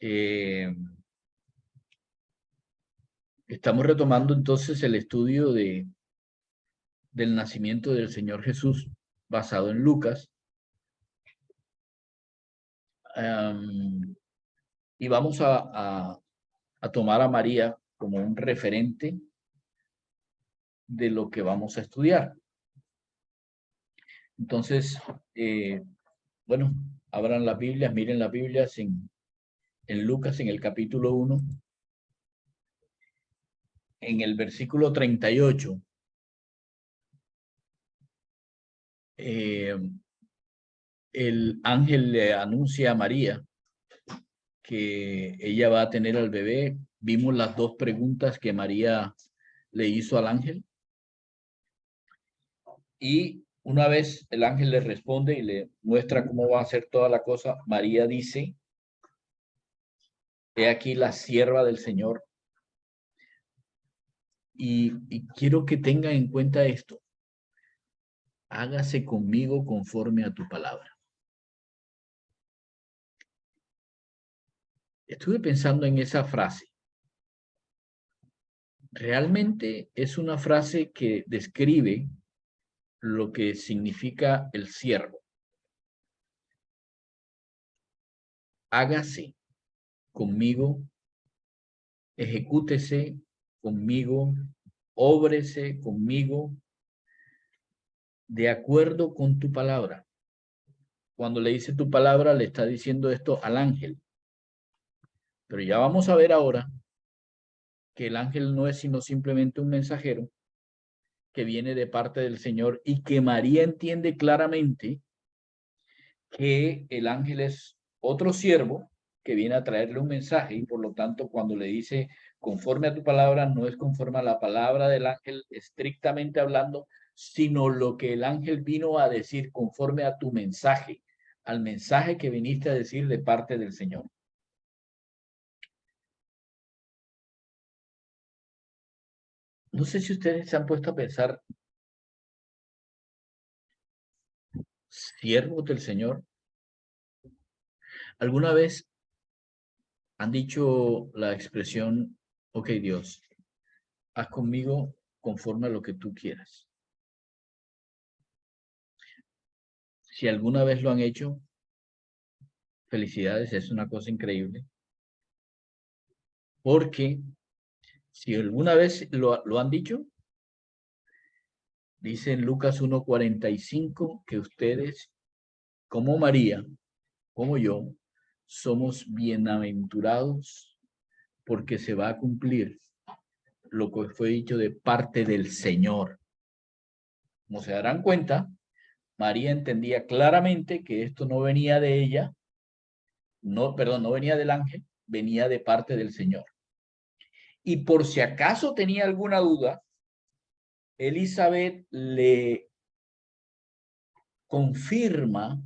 Eh, Estamos retomando entonces el estudio del nacimiento del Señor Jesús basado en Lucas. Y vamos a tomar a María como un referente de lo que vamos a estudiar. Entonces, bueno, abran las Biblias, miren las Biblias en Lucas, en el capítulo 1, en el versículo 38. El ángel le anuncia a María que ella va a tener al bebé. Vimos las dos preguntas que María le hizo al ángel. Y una vez el ángel le responde y le muestra cómo va a ser toda la cosa, María dice: he aquí la sierva del Señor. Y quiero que tengan en cuenta esto: hágase conmigo conforme a tu palabra. Estuve pensando en esa frase. Realmente es una frase que describe lo que significa el siervo. Hágase conmigo, ejecútese conmigo, óbrese conmigo, de acuerdo con tu palabra. Cuando le dice tu palabra, le está diciendo esto al ángel. Pero ya vamos a ver ahora que el ángel no es sino simplemente un mensajero que viene de parte del Señor, y que María entiende claramente que el ángel es otro siervo que viene a traerle un mensaje, y por lo tanto cuando le dice conforme a tu palabra, no es conforme a la palabra del ángel estrictamente hablando, sino lo que el ángel vino a decir conforme a tu mensaje, al mensaje que viniste a decir de parte del Señor. No sé si ustedes se han puesto a pensar, siervos del Señor, ¿alguna vez han dicho la expresión: ok, Dios, haz conmigo conforme a lo que tú quieras? Si alguna vez lo han hecho, felicidades, es una cosa increíble. Porque si alguna vez lo han dicho, dice en Lucas 1:45 que ustedes, como María, como yo, somos bienaventurados porque se va a cumplir lo que fue dicho de parte del Señor. Como se darán cuenta, María entendía claramente que esto no venía de ella, no, perdón, no venía del ángel, venía de parte del Señor. Y por si acaso tenía alguna duda, Elizabeth le confirma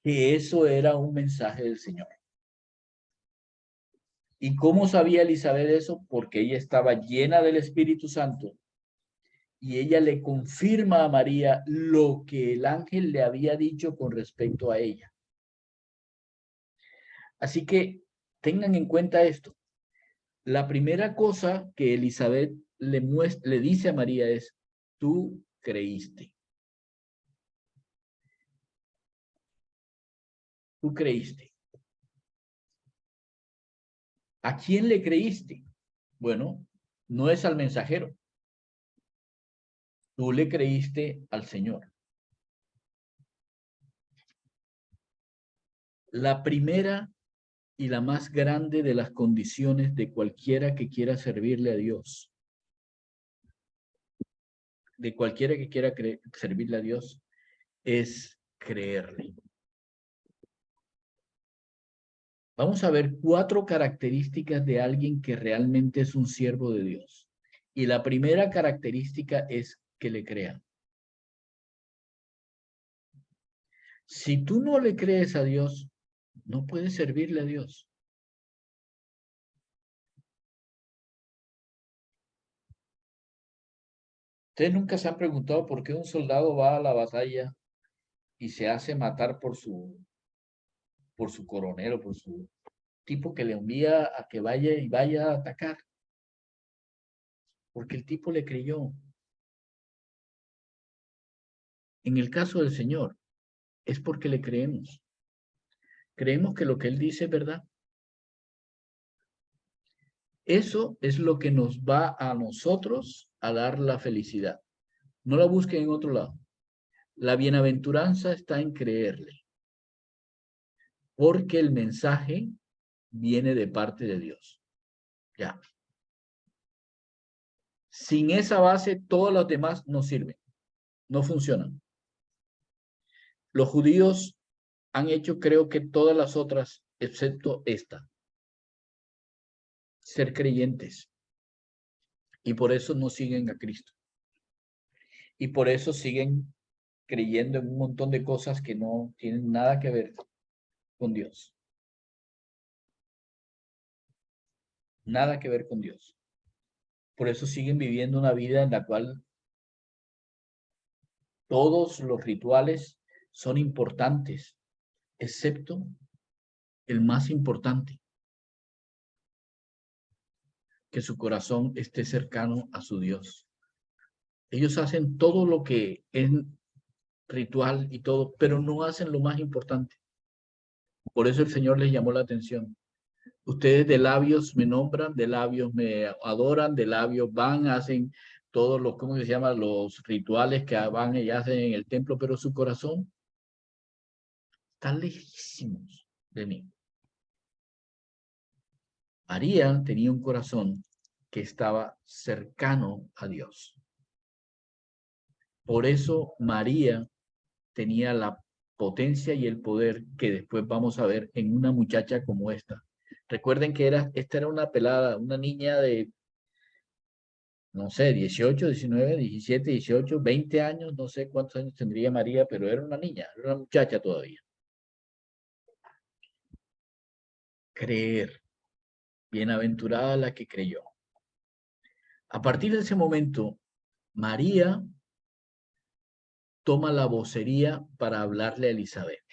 que eso era un mensaje del Señor. ¿Y cómo sabía Elizabeth eso? Porque ella estaba llena del Espíritu Santo y ella le confirma a María lo que el ángel le había dicho con respecto a ella. Así que tengan en cuenta esto. La primera cosa que Elizabeth le dice a María es: tú creíste. Tú creíste. ¿A quién le creíste? Bueno, no es al mensajero. Tú le creíste al Señor. La primera y la más grande de las condiciones de cualquiera que quiera servirle a Dios, de cualquiera que quiera servirle a Dios, es creerle. Vamos a ver 4 características de alguien que realmente es un siervo de Dios. Y la primera característica es que le crean. Si tú no le crees a Dios, no puedes servirle a Dios. Ustedes nunca se han preguntado por qué un soldado va a la batalla y se hace matar por su coronel o tipo que le envía a que vaya a atacar. Porque el tipo le creyó. En el caso del Señor, es porque le creemos. Creemos que lo que Él dice es verdad. Eso es lo que nos va a nosotros a dar la felicidad. No la busquen en otro lado. La bienaventuranza está en creerle, porque el mensaje viene de parte de Dios. Ya. Sin esa base, todas las demás no sirven, no funcionan. Los judíos han hecho, creo que todas las otras, excepto esta, ser creyentes. Y por eso no siguen a Cristo. Y por eso siguen creyendo en un montón de cosas que no tienen nada que ver con Dios. Nada que ver con Dios. Por eso siguen viviendo una vida en la cual todos los rituales son importantes, excepto el más importante, que su corazón esté cercano a su Dios. Ellos hacen todo lo que es ritual y todo, pero no hacen lo más importante. Por eso el Señor les llamó la atención. Ustedes de labios me nombran, de labios me adoran, de labios van, hacen todos los, ¿cómo se llama? Los rituales que van y hacen en el templo, pero su corazón está lejísimos de mí. María tenía un corazón que estaba cercano a Dios. Por eso María tenía la potencia y el poder que después vamos a ver en una muchacha como esta. Recuerden que esta era una pelada, una niña de, no sé, 18, 19, 17, 18, 20 años, no sé cuántos años tendría María, pero era una niña, era una muchacha todavía. Creer, bienaventurada la que creyó. A partir de ese momento, María toma la vocería para hablarle a Elizabeth.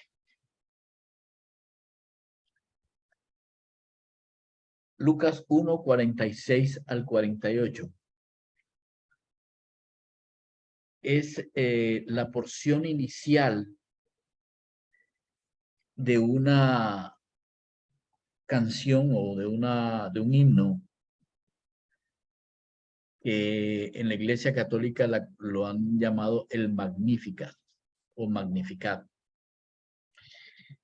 Lucas 1, 46 al 48. Es la porción inicial de una canción o de un himno que en la Iglesia Católica lo han llamado el Magnificat o Magnificat.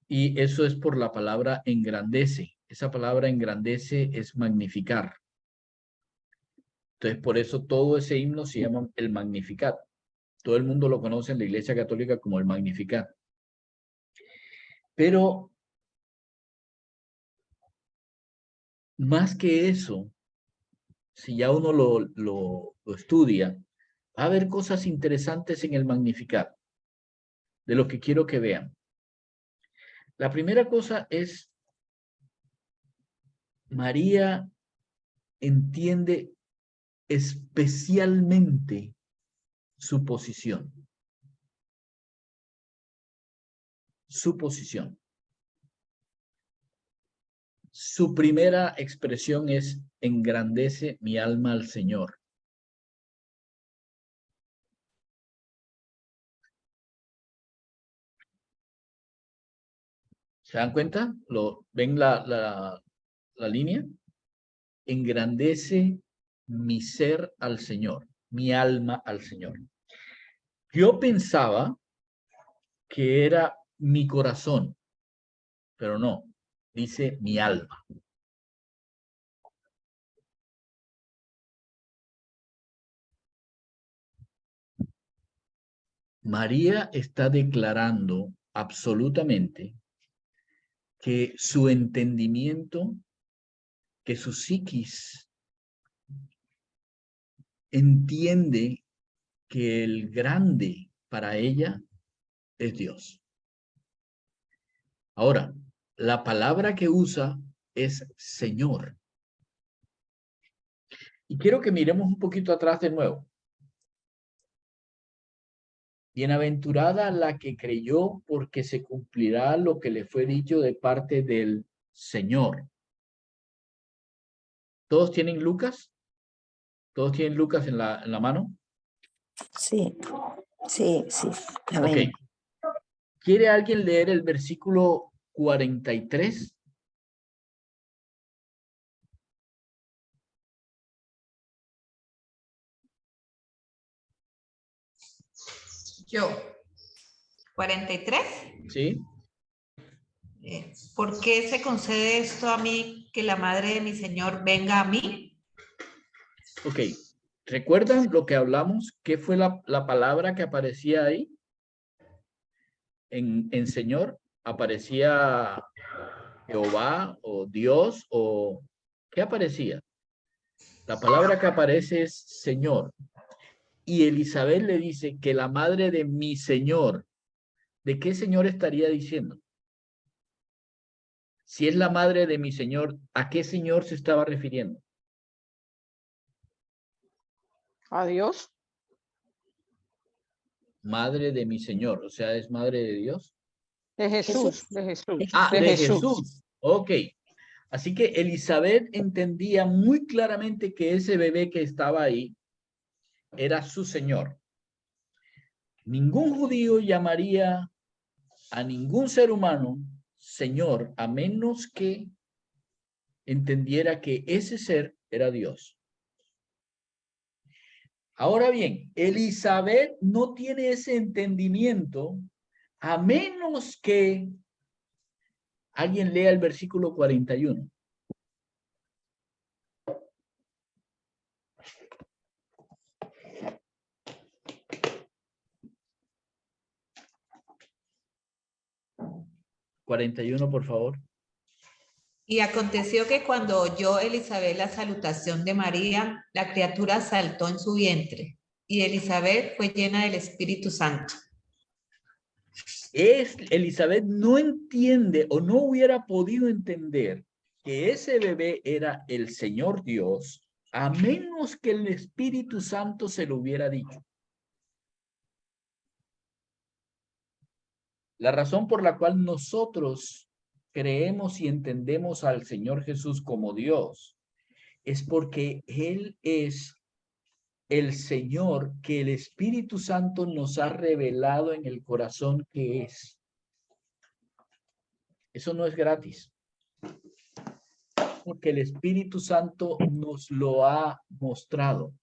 Y eso es por la palabra engrandece. Esa palabra engrandece es magnificar. Entonces, por eso todo ese himno se llama el Magnificat. Todo el mundo lo conoce en la Iglesia Católica como el Magnificat. Pero más que eso, si ya uno lo estudia, va a haber cosas interesantes en el Magnificat, de lo que quiero que vean. La primera cosa es, María entiende especialmente su posición. Su posición. Su primera expresión es, engrandece mi alma al Señor. ¿Se dan cuenta? ¿Ven la línea? Engrandece mi ser al Señor, mi alma al Señor. Yo pensaba que era mi corazón, pero no, dice mi alma. María está declarando absolutamente que su entendimiento, que su psiquis entiende que el grande para ella es Dios. Ahora, la palabra que usa es Señor. Y quiero que miremos un poquito atrás de nuevo. Bienaventurada la que creyó, porque se cumplirá lo que le fue dicho de parte del Señor. ¿Todos tienen Lucas? ¿Todos tienen Lucas en la mano? Sí, sí, sí. Ok. Amén. ¿Quiere alguien leer el versículo 43? Yo. 43. ¿Sí? ¿Por qué se concede esto a mí, que la madre de mi Señor venga a mí? Ok. ¿Recuerdan lo que hablamos? ¿Qué fue la palabra que aparecía ahí? En Señor, aparecía Jehová o Dios o ¿qué aparecía? La palabra que aparece es Señor. Y Elizabeth le dice que la madre de mi Señor, ¿de qué Señor estaría diciendo? Si es la madre de mi Señor, ¿a qué Señor se estaba refiriendo? A Dios. Madre de mi Señor, o sea, ¿es madre de Dios? De Jesús. Jesús. De Jesús. Ah, De de Jesús. Jesús. Ok. Así que Elizabeth entendía muy claramente que ese bebé que estaba ahí era su Señor. Ningún judío llamaría a ningún ser humano Señor a menos que entendiera que ese ser era Dios. Ahora bien, Elizabeth no tiene ese entendimiento a menos que alguien lea el versículo 41. ¿41, por favor? Y aconteció que cuando oyó Elizabeth la salutación de María, la criatura saltó en su vientre, y Elizabeth fue llena del Espíritu Santo. Elizabeth no entiende o no hubiera podido entender que ese bebé era el Señor Dios a menos que el Espíritu Santo se lo hubiera dicho. La razón por la cual nosotros creemos y entendemos al Señor Jesús como Dios es porque Él es el Señor que el Espíritu Santo nos ha revelado en el corazón que es. Eso no es gratis, porque el Espíritu Santo nos lo ha mostrado.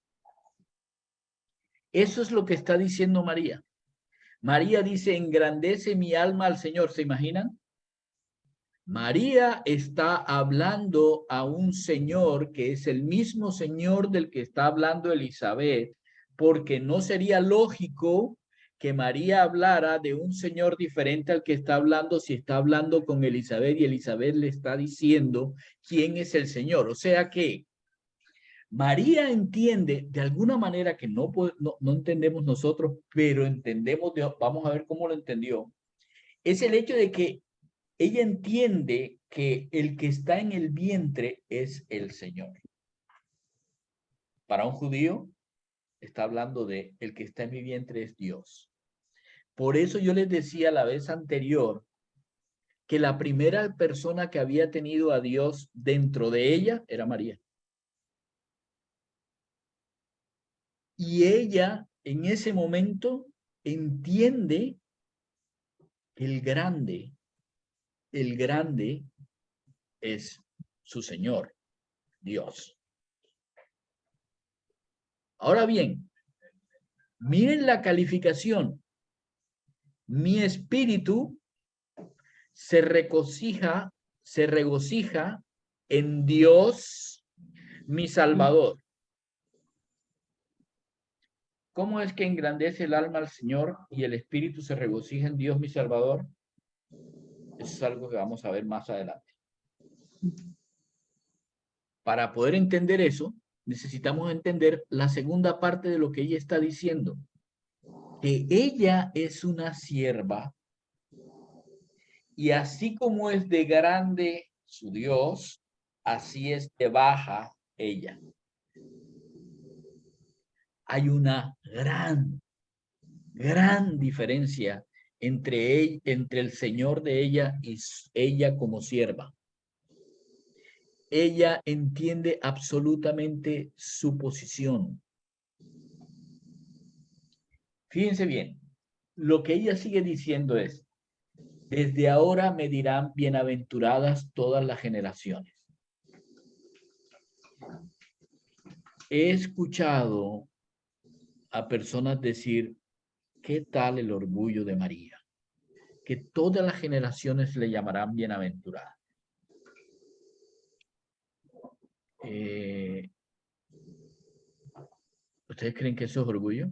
Eso es lo que está diciendo María. María dice, engrandece mi alma al Señor. ¿Se imaginan? María está hablando a un Señor que es el mismo Señor del que está hablando Elizabeth, porque no sería lógico que María hablara de un Señor diferente al que está hablando si está hablando con Elizabeth y Elizabeth le está diciendo quién es el Señor. O sea que María entiende de alguna manera que no entendemos nosotros, pero entendemos, vamos a ver cómo lo entendió. Es el hecho de que ella entiende que el que está en el vientre es el Señor. Para un judío, está hablando de el que está en mi vientre es Dios. Por eso yo les decía la vez anterior que la primera persona que había tenido a Dios dentro de ella era María. Y ella en ese momento entiende el grande es su Señor, Dios. Ahora bien, miren la calificación. Mi espíritu se regocija en Dios, mi Salvador. ¿Cómo es que engrandece el alma al Señor y el espíritu se regocija en Dios, mi Salvador? Eso es algo que vamos a ver más adelante. Para poder entender eso, necesitamos entender la segunda parte de lo que ella está diciendo. Que ella es una sierva y así como es de grande su Dios, así es de baja ella. Hay una gran diferencia entre el Señor de ella y ella como sierva. ella entiende absolutamente su posición. Fíjense bien, lo que ella sigue diciendo es, desde ahora me dirán bienaventuradas todas las generaciones. He escuchado a personas decir, ¿qué tal el orgullo de María? Que todas las generaciones le llamarán bienaventurada. ¿Ustedes creen que eso es orgullo?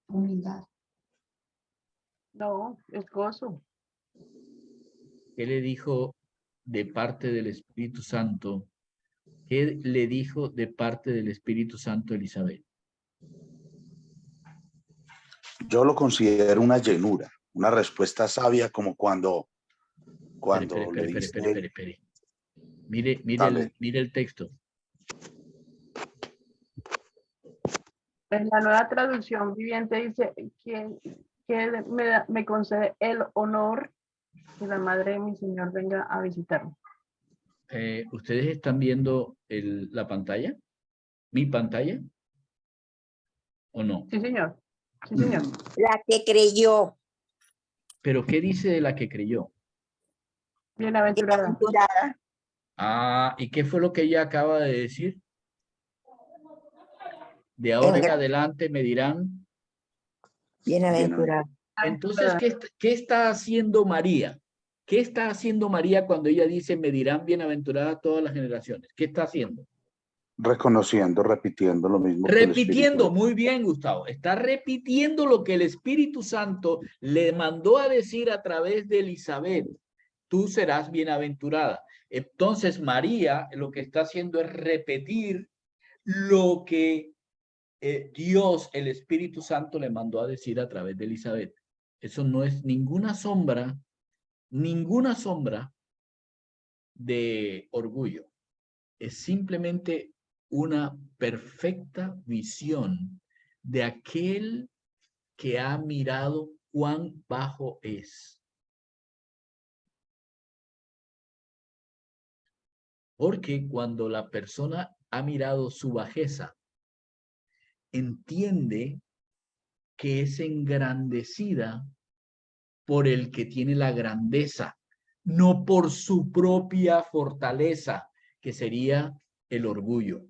Humildad. No, es gozo. ¿Qué le dijo de parte del Espíritu Santo? ¿Qué le dijo de parte del Espíritu Santo a Elizabeth? Yo lo considero una llenura, una respuesta sabia, como cuando le dice, Espere. Mire dale, el texto. En la nueva traducción viviente dice, ¿quién me concede el honor que la madre de mi Señor venga a visitarme? ¿Ustedes están viendo la pantalla? ¿Mi pantalla? ¿O no? Sí, señor. Sí, señor. La que creyó. ¿Pero qué dice de la que creyó? Bienaventurada. Bienaventurada. Ah, ¿y qué fue lo que ella acaba de decir? De ahora en adelante me dirán. Bienaventurada. Entonces, ¿qué está haciendo María? ¿Qué está haciendo María cuando ella dice, me dirán bienaventuradas todas las generaciones? ¿Qué está haciendo? reconociendo, repitiendo lo mismo que el Espíritu. Repitiendo, muy bien, Gustavo. Está repitiendo lo que el Espíritu Santo le mandó a decir a través de Elizabeth. Tú serás bienaventurada. Entonces, María lo que está haciendo es repetir lo que Dios, el Espíritu Santo, le mandó a decir a través de Elizabeth. Eso no es ninguna sombra de orgullo. Es simplemente una perfecta visión de aquel que ha mirado cuán bajo es. Porque cuando la persona ha mirado su bajeza, entiende que es engrandecida por el que tiene la grandeza, no por su propia fortaleza, que sería el orgullo.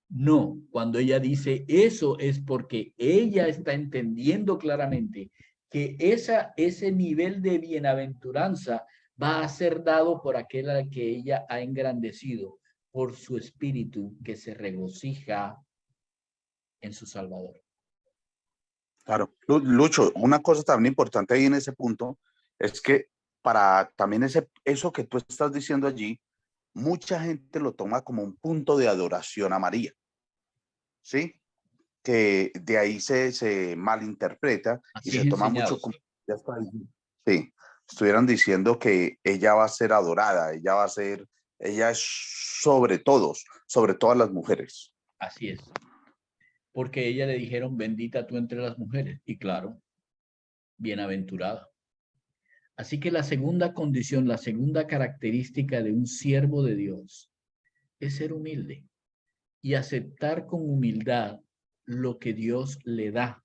No, cuando ella dice eso es porque ella está entendiendo claramente que ese nivel de bienaventuranza va a ser dado por aquel al que ella ha engrandecido, por su espíritu que se regocija en su Salvador. Claro, Lucho, una cosa también importante ahí en ese punto es que para también eso que tú estás diciendo allí, mucha gente lo toma como un punto de adoración a María, ¿sí? Que de ahí se malinterpreta y Así es se toma enseñado. mucho como, ya está ahí. Sí, estuvieran diciendo que ella va a ser adorada, ella es sobre todos, sobre todas las mujeres. Así es. Porque ella le dijeron, bendita tú entre las mujeres. Y claro, bienaventurada. Así que la segunda condición, la segunda característica de un siervo de Dios es ser humilde y aceptar con humildad lo que Dios le da.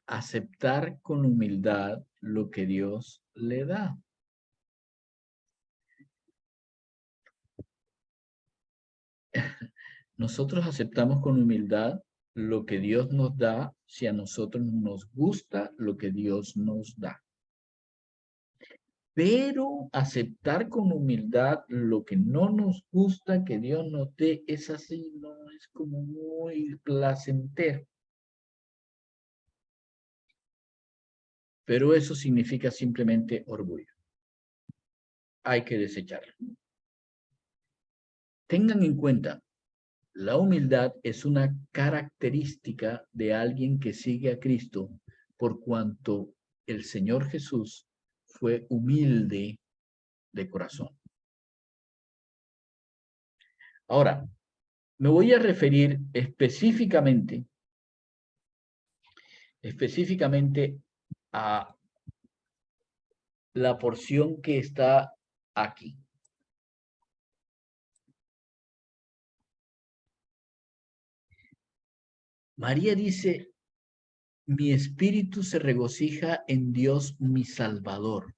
Aceptar con humildad lo que Dios le da. Nosotros aceptamos con humildad lo que Dios nos da si a nosotros nos gusta lo que Dios nos da. Pero aceptar con humildad lo que no nos gusta que Dios nos dé es así, no es como muy placentero. Pero eso significa simplemente orgullo. Hay que desecharlo. Tengan en cuenta, la humildad es una característica de alguien que sigue a Cristo por cuanto el Señor Jesús fue humilde de corazón. Ahora, Me voy a referir específicamente a la porción que está aquí. María dice, mi espíritu se regocija en Dios mi Salvador.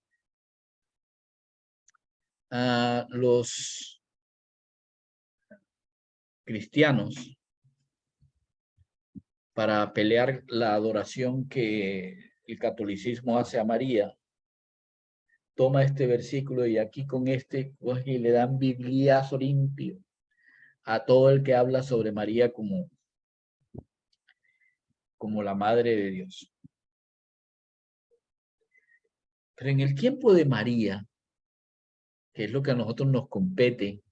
Los cristianos, para pelear la adoración que el catolicismo hace a María, toma este versículo y aquí con este coge y le dan bibliazo limpio a todo el que habla sobre María como la madre de Dios. Pero en el tiempo de María, que es lo que a nosotros nos compete,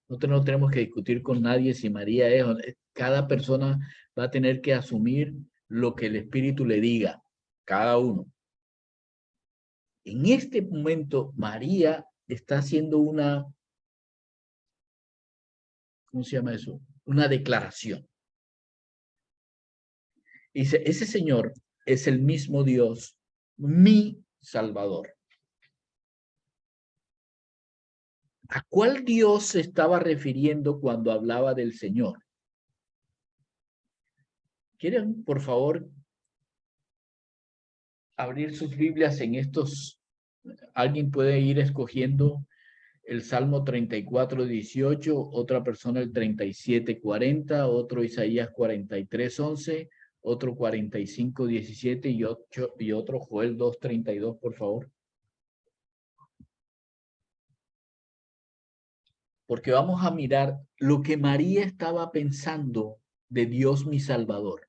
nosotros no tenemos que discutir con nadie si María es, cada persona va a tener que asumir lo que el Espíritu le diga, cada uno. En este momento, María está haciendo una, ¿cómo se llama eso? Una declaración. Dice, ese Señor es el mismo Dios, mi Salvador. ¿A cuál Dios se estaba refiriendo cuando hablaba del Señor? ¿Quieren, por favor, abrir sus Biblias en estos? Alguien puede ir escogiendo el Salmo 34:18, otra persona el 37:40, otro Isaías 43:11, otro 45:17 y otro Joel 2:32, por favor. Porque vamos a mirar lo que María estaba pensando de Dios mi Salvador,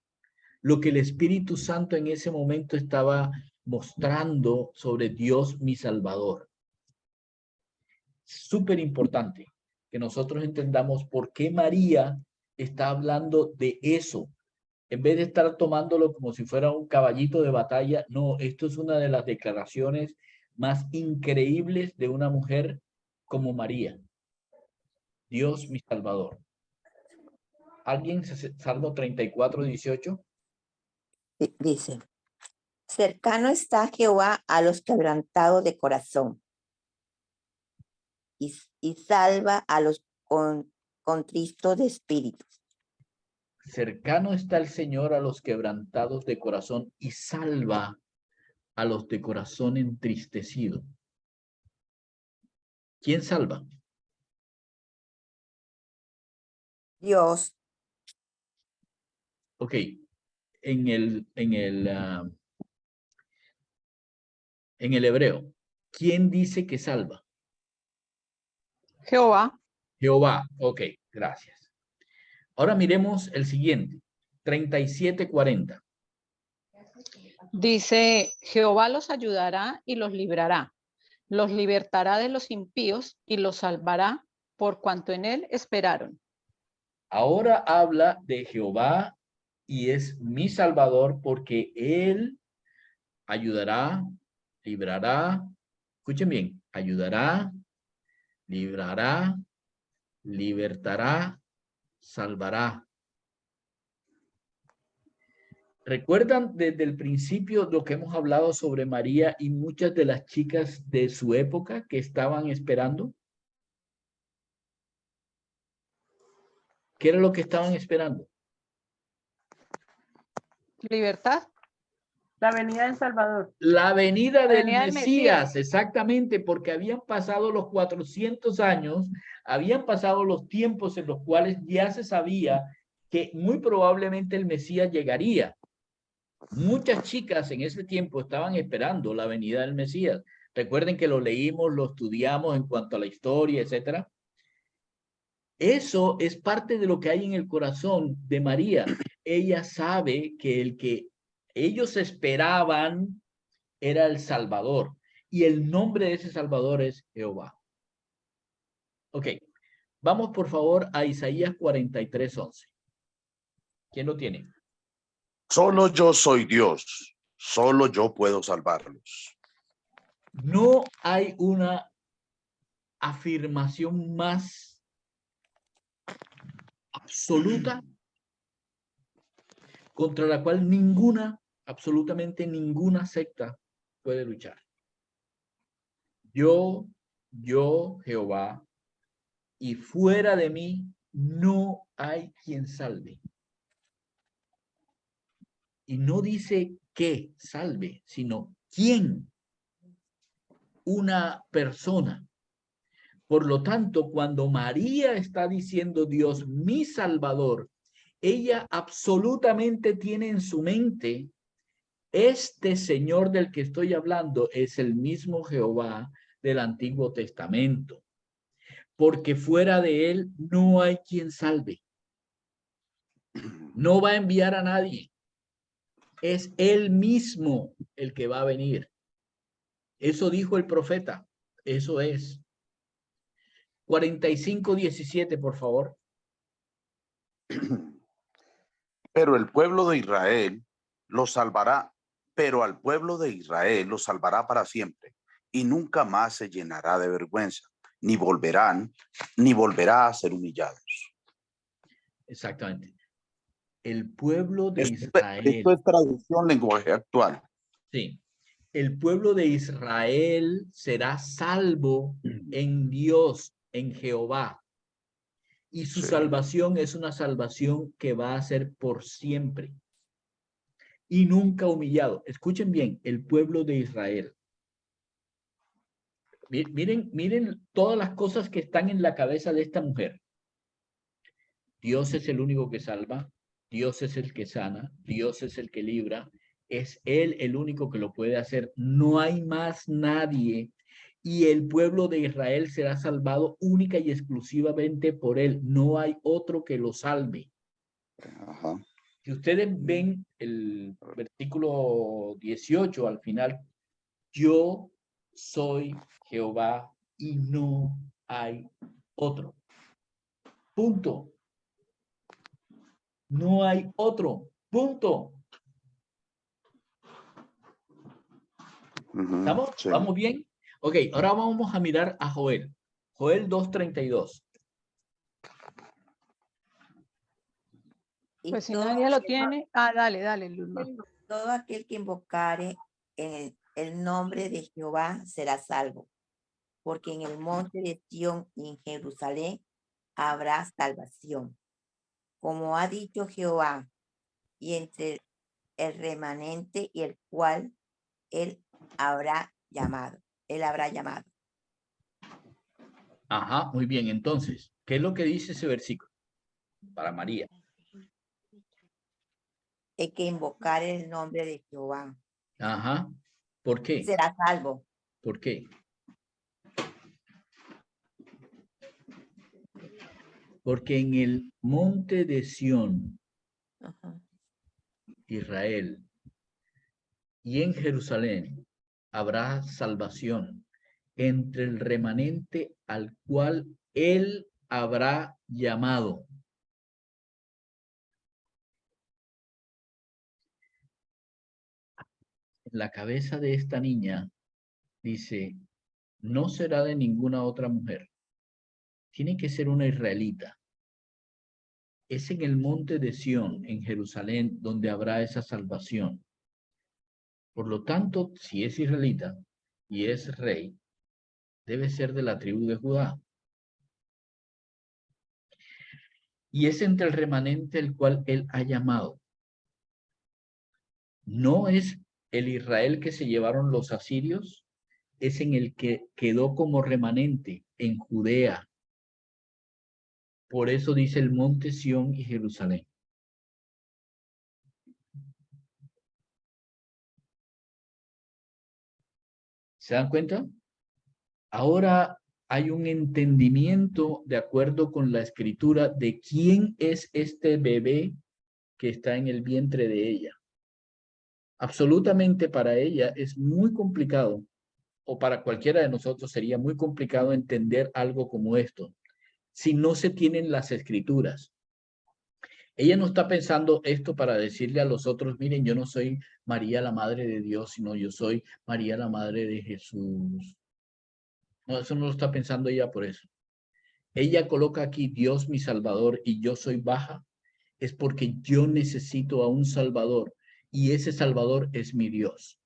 lo que el Espíritu Santo en ese momento estaba mostrando sobre Dios mi Salvador. Súper importante que nosotros entendamos por qué María está hablando de eso. En vez de estar tomándolo como si fuera un caballito de batalla, no, esto es una de las declaraciones más increíbles de una mujer como María. Dios mi Salvador. ¿Alguien? Salmo 34:18. Dice, cercano está Jehová a los quebrantados de corazón y salva a los contristos de espíritu. Cercano está el Señor a los quebrantados de corazón y salva a los de corazón entristecido. ¿Quién salva? Dios. Ok, en el hebreo, ¿quién dice que salva? Jehová. Jehová. Ok, gracias. Ahora miremos el siguiente, 37:40. Dice, Jehová los ayudará y los librará. Los libertará de los impíos y los salvará por cuanto en él esperaron. Ahora habla de Jehová y es mi Salvador porque él ayudará, librará. Escuchen bien, ayudará, librará, libertará, salvará. ¿Recuerdan desde el principio lo que hemos hablado sobre María y muchas de las chicas de su época que estaban esperando? ¿Qué era lo que estaban esperando? Libertad. La venida del Salvador. La venida La del venida del Mesías, Mesías. exactamente, porque habían pasado los 400 años, habían pasado los tiempos en los cuales ya se sabía que muy probablemente el Mesías llegaría. Muchas chicas en ese tiempo estaban esperando la venida del Mesías. Recuerden que lo leímos, lo estudiamos en cuanto a la historia, etcétera. Eso es parte de lo que hay en el corazón de María. Ella sabe que el que ellos esperaban era el Salvador. Y el nombre de ese Salvador es Jehová. Ok, vamos por favor a Isaías 43:11. ¿Quién lo tiene? Solo yo soy Dios, solo yo puedo salvarlos. No hay una afirmación más absoluta contra la cual absolutamente ninguna secta puede luchar. Yo, Jehová, y fuera de mí no hay quien salve. Y no dice que salve, sino quién. Una persona. Por lo tanto, cuando María está diciendo Dios, mi Salvador, ella absolutamente tiene en su mente, este Señor del que estoy hablando es el mismo Jehová del Antiguo Testamento, porque fuera de él no hay quien salve. No va a enviar a nadie. Es él mismo el que va a venir. Eso dijo el profeta. Eso es. 45:17, por favor. Pero el pueblo de Israel lo salvará, pero al pueblo de Israel lo salvará para siempre, y nunca más se llenará de vergüenza, ni volverá a ser humillados. Exactamente. El pueblo de Esto Israel. es traducción lenguaje actual. Sí. El pueblo de Israel será salvo en Dios, en Jehová. Y su salvación es una salvación que va a ser por siempre. Y nunca humillado. Escuchen bien, el pueblo de Israel. Miren todas las cosas que están en la cabeza de esta mujer. Dios es el único que salva. Dios es el que sana. Dios es el que libra. Es Él el único que lo puede hacer. No hay más nadie. Y el pueblo de Israel será salvado única y exclusivamente por Él. No hay otro que lo salve. Ajá. Si ustedes ven el versículo 18 al final, yo soy Jehová y no hay otro. Punto. No hay otro. Punto. ¿Estamos? Sí. ¿Vamos bien? Ok, ahora vamos a mirar a Joel. Joel 2:32. Y Pues si todo nadie lo aquel- tiene, dale, Luzma. todo aquel que invocare en el nombre de Jehová será salvo, porque en el monte de Sión y en Jerusalén habrá salvación, como ha dicho Jehová, y entre el remanente y el cual él habrá llamado. Ajá, muy bien. Entonces, ¿qué es lo que dice ese versículo? Para María. El que invocar el nombre de Jehová Ajá. ¿Por qué? será salvo. ¿Por qué? Porque en el monte de Sión, Ajá. Israel, y en Jerusalén habrá salvación entre el remanente al cual él habrá llamado. En la cabeza de esta niña dice, no será de ninguna otra mujer. Tiene que ser una israelita. Es en el monte de Sión, en Jerusalén, donde habrá esa salvación. Por lo tanto, si es israelita y es rey, debe ser de la tribu de Judá. Y es entre el remanente el cual él ha llamado. No es el Israel que se llevaron los asirios, es en el que quedó como remanente en Judea. Por eso dice el monte Sión y Jerusalén. ¿Se dan cuenta? Ahora hay un entendimiento de acuerdo con la escritura de quién es este bebé que está en el vientre de ella. Absolutamente para ella es muy complicado, o para cualquiera de nosotros sería muy complicado entender algo como esto, si no se tienen las escrituras. Ella no está pensando esto para decirle a los otros, miren, yo no soy María la Madre de Dios, sino yo soy María la Madre de Jesús. No, eso no lo está pensando ella por eso. ella coloca aquí Dios mi Salvador y yo soy baja, es porque yo necesito a un Salvador y ese Salvador es mi Dios.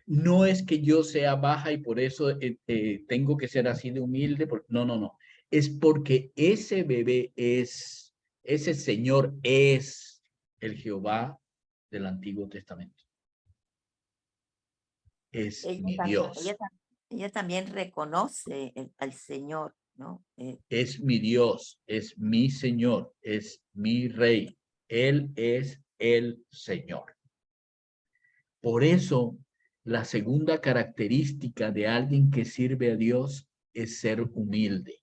No es que yo sea baja y por eso tengo que ser así de humilde. No, no, no. Es porque ese bebé es, ese Señor es el Jehová del Antiguo Testamento. Es mi Dios. Ella también reconoce al Señor, ¿no? Es mi Dios, es mi Señor, es mi Rey. Él es el Señor. Por eso, la segunda característica de alguien que sirve a Dios es ser humilde.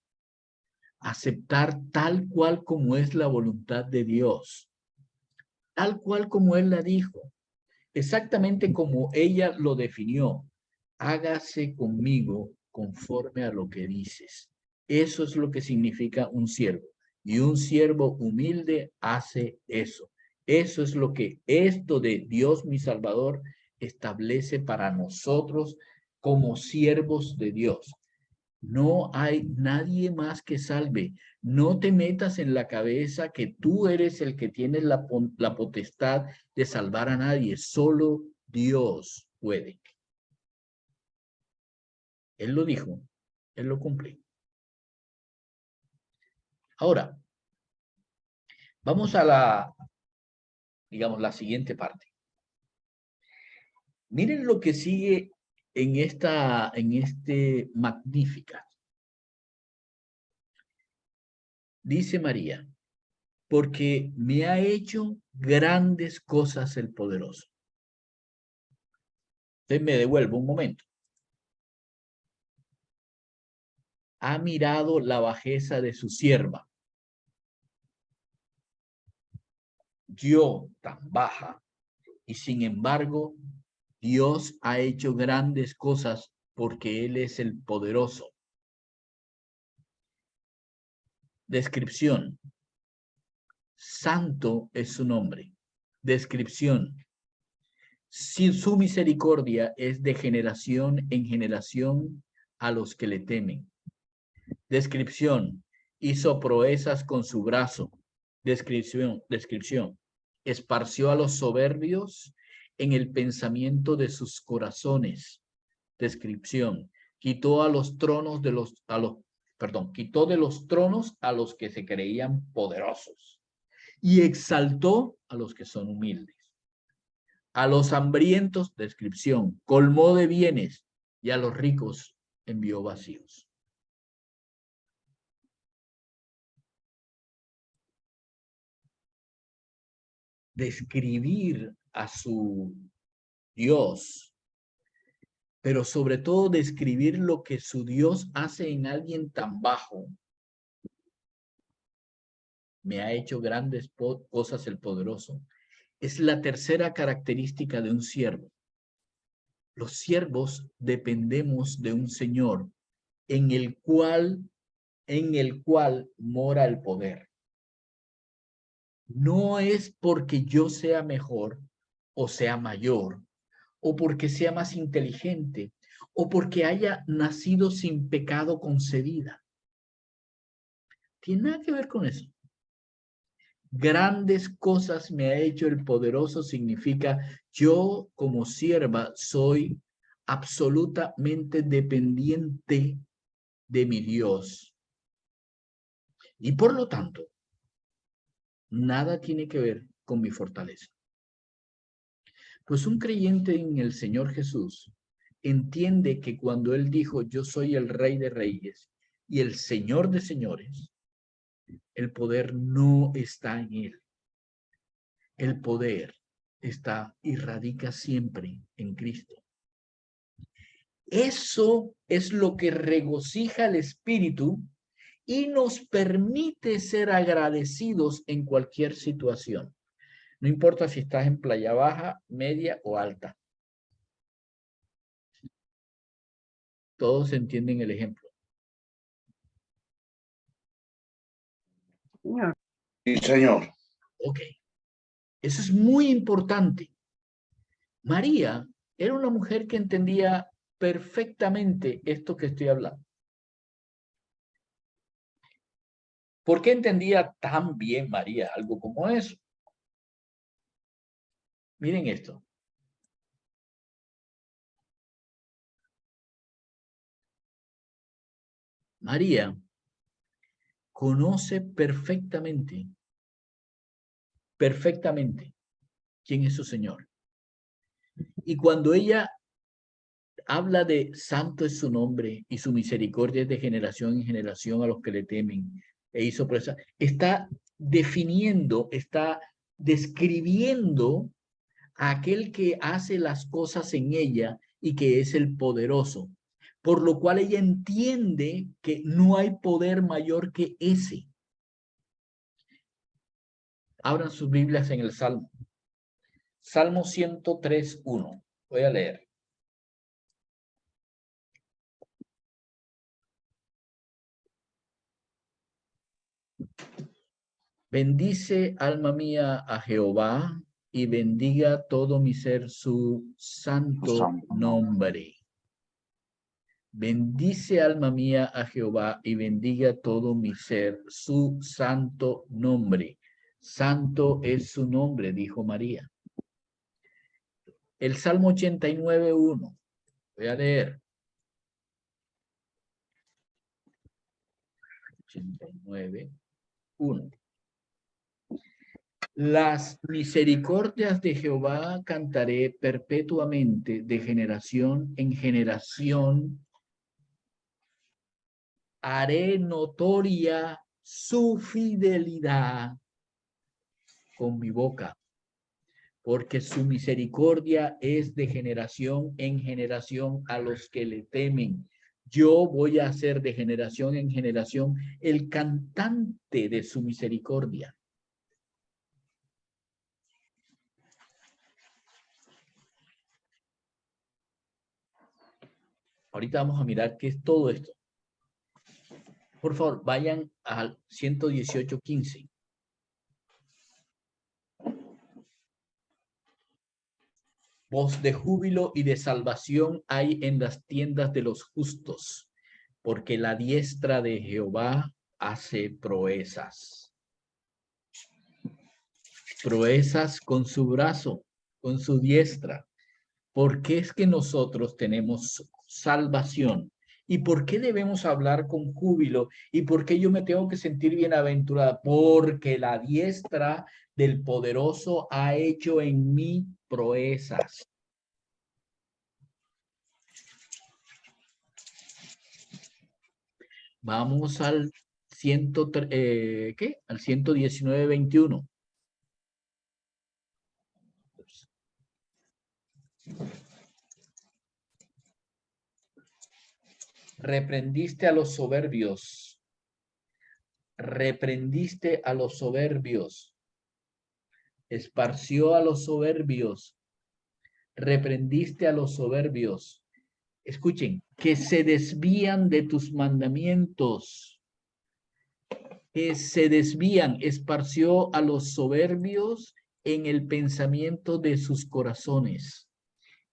Aceptar tal cual como es la voluntad de Dios. Tal cual como Él la dijo. Exactamente como ella lo definió. Hágase conmigo conforme a lo que dices. Eso es lo que significa un siervo. Y un siervo humilde hace eso. Eso es lo que esto de Dios mi Salvador establece para nosotros como siervos de Dios. No hay nadie más que salve. No te metas en la cabeza que tú eres el que tienes la potestad de salvar a nadie. Solo Dios puede. Él lo dijo, Él lo cumple. Ahora, vamos a la, digamos, la siguiente parte. Miren lo que sigue en este Magnífica. Dice María, porque me ha hecho grandes cosas el poderoso. Entonces me devuelvo un momento. Ha mirado la bajeza de su sierva. Yo tan baja, y sin embargo, Dios ha hecho grandes cosas porque Él es el poderoso. Descripción. Santo es su nombre. Descripción. Si su misericordia es de generación en generación a los que le temen. Descripción. Hizo proezas con su brazo. Descripción. Esparció a los soberbios en el pensamiento de sus corazones. Descripción. Quitó a los tronos de quitó de los tronos a los que se creían poderosos y exaltó a los que son humildes. A los hambrientos, descripción, colmó de bienes y a los ricos envió vacíos. Describir a su Dios, pero sobre todo describir lo que su Dios hace en alguien tan bajo. Me ha hecho grandes cosas el poderoso. Es la tercera característica de un siervo. Los siervos dependemos de un Señor en el cual mora el poder. No es porque yo sea mejor o sea mayor o porque sea más inteligente o porque haya nacido sin pecado concebida. Tiene nada que ver con eso. Grandes cosas me ha hecho el poderoso significa yo como sierva soy absolutamente dependiente de mi Dios. Y por lo tanto, nada tiene que ver con mi fortaleza. Pues un creyente en el Señor Jesús entiende que cuando Él dijo, yo soy el Rey de Reyes y el Señor de Señores, el poder no está en Él. El poder está y radica siempre en Cristo. Eso es lo que regocija el Espíritu y nos permite ser agradecidos en cualquier situación. No importa si estás en playa baja, media o alta. Todos entienden el ejemplo. Señor. Sí, señor. Ok. Eso es muy importante. María era una mujer que entendía perfectamente esto que estoy hablando. ¿Por qué entendía tan bien María algo como eso? Miren esto. María conoce perfectamente quién es su Señor. Y cuando ella habla de santo es su nombre y su misericordia es de generación en generación a los que le temen, e hizo presa, está definiendo, está describiendo a aquel que hace las cosas en ella y que es el poderoso, por lo cual ella entiende que no hay poder mayor que ese. Abran sus Biblias en el Salmo. Salmo 103:1. Voy a leer. Bendice, alma mía, a Jehová, y bendiga todo mi ser su santo nombre. Bendice, alma mía, a Jehová, y bendiga todo mi ser su santo nombre. Santo es su nombre, dijo María. El Salmo 89:1. Voy a leer. 89:1. Las misericordias de Jehová cantaré perpetuamente, de generación en generación. Haré notoria su fidelidad con mi boca, porque su misericordia es de generación en generación a los que le temen. Yo voy a hacer de generación en generación el cantante de su misericordia. Ahorita vamos a mirar qué es todo esto. Por favor, vayan al 118:15. Voz de júbilo y de salvación hay en las tiendas de los justos, porque la diestra de Jehová hace proezas. Proezas con su brazo, con su diestra. ¿Por qué es que nosotros tenemos salvación? ¿Y por qué debemos hablar con júbilo? ¿Y por qué yo me tengo que sentir bienaventurada? Porque la diestra del poderoso ha hecho en mí proezas. Vamos al 119:21. Reprendiste a los soberbios. Reprendiste a los soberbios. Esparció a los soberbios. Reprendiste a los soberbios. Escuchen, que se desvían de tus mandamientos. Que se desvían. Esparció a los soberbios en el pensamiento de sus corazones.